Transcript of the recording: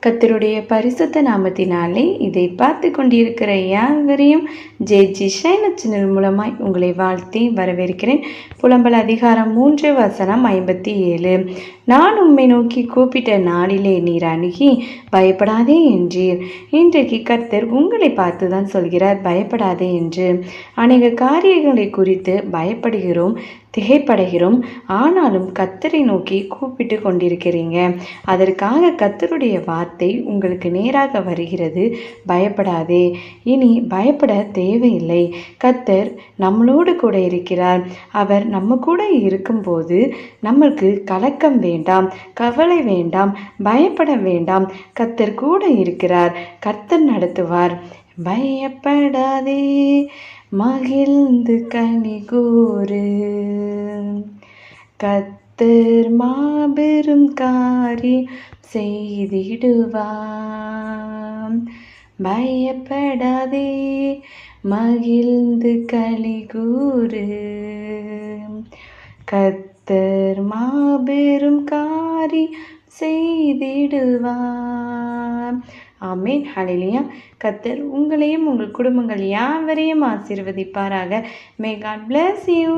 கர்த்தருடைய பரிசுத்த நாமத்தினாலே இதை பார்த்து கொண்டிருக்கிற யாவரையும் ஜெய்ஜி ஷைன சேனல் மூலமாய் உங்களை வாழ்த்தி வரவேற்கிறேன். புலம்பல் அதிகாரம் 3 வசனம் 57. நான் உம்மை நோக்கி கூப்பிட்ட நாளிலே நீர் அணுகி பயப்படாதே என்றீர். இன்றைக்கு கர்த்தர் உங்களை பார்த்து தான் சொல்கிறார், பயப்படாதே என்று. அநேக காரியங்களை குறித்து பயப்படுகிறோம், திகைப்படைகிறோம். ஆனாலும் கர்த்தரை நோக்கி கூப்பிட்டு கொண்டிருக்கிறீங்க. அதற்காக கர்த்தருடைய வார்த்தை உங்களுக்கு நேராக வருகிறது, பயப்படாதே. இனி பயப்பட தேவையில்லை. கர்த்தர் நம்மளோடு கூட இருக்கிறார். அவர் நம்ம கூட இருக்கும்போது நம்மளுக்கு கலக்கம் வேண்டாம், கவலை வேண்டாம், பயப்பட வேண்டாம். கர்த்தர் கூட இருக்கிறார். கர்த்தர் நடத்துவார். பயப்படாதே, மகிழ்ந்து கனி கூறு. கர்த்தர் மாபெரும் காரியம் செய்திடுவார். பயப்படாதே, மகிழ்ந்து களி கூறு. கர்த்தர் மாபெரும் காரியம் செய்திடுவார். ஆமென். ஹல்லேலூயா. கர்த்தர் உங்களையும் உங்கள் குடும்பங்கள் யாவரையும் ஆசீர்வதிப்பாராக. May God bless you.